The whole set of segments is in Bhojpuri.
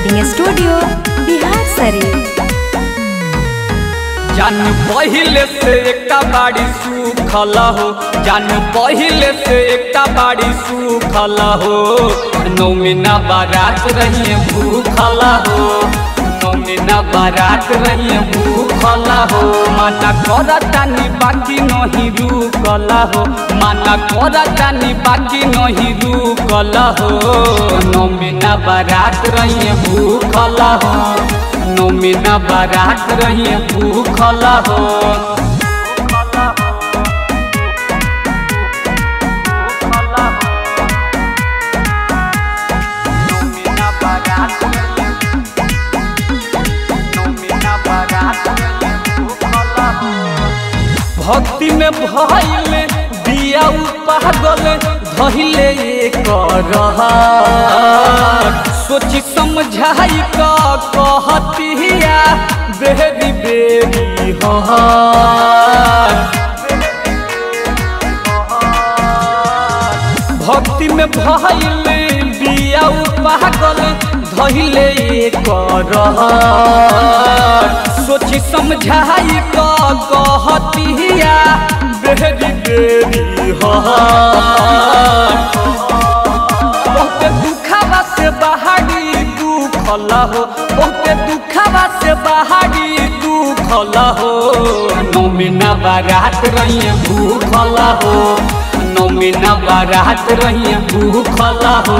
Recording studio Bihar Sharif. जान पहिले से एकटा बाड़ी सुखल हो, जान पहिले से एकटा बाड़ी सुखल हो। नौमी ना बारात रहिए भूखल हो, नौमी ना बारात रहिए भूखल हो। माना करतानी बाकी नहीं रुकल हो, माना करतानी बाकी नहीं रुकल हो। नौमी ना बारात रहिए भूखल हो, नौमी ना बारात रहिए भूखल हो। भक्ति में भइल दिया पागल धइले सोची समझाई कहतिया बेरी बेरी भक्ति में भइल दिया पागल धइले सोची समझाई कहतिया बेरी बेरी बहुत दुखवा से बहारी दुखल हो, बहुत दुखवा से बहारी दुखल हो। नौमी ना बारात रहिए भूखल हो, नौमी ना बारात रहिए भूखल हो।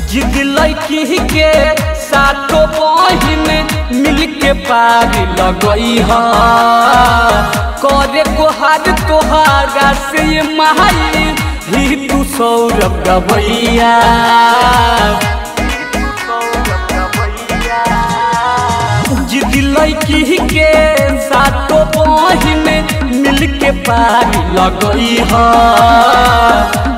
जिद लड़की के साथों बहिन मिल के पार लगई है, करे गुहार तोहारा से माई ही तू सौरभ गवैया। जिद लड़की के साथों बहिन मिल के पार लगई है,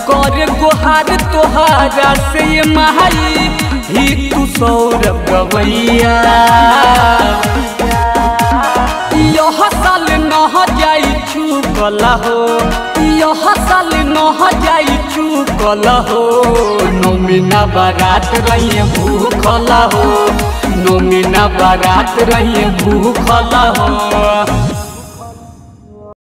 करे गुहार तोहारा से माई ही तू सौरभ गवैया। यह साल न जाई चुकल हो, यह साल न जाई चुकल हो। नौमी ना बारात रहिए भूखल हो, नौमी ना बारात रहिए भूखल हो।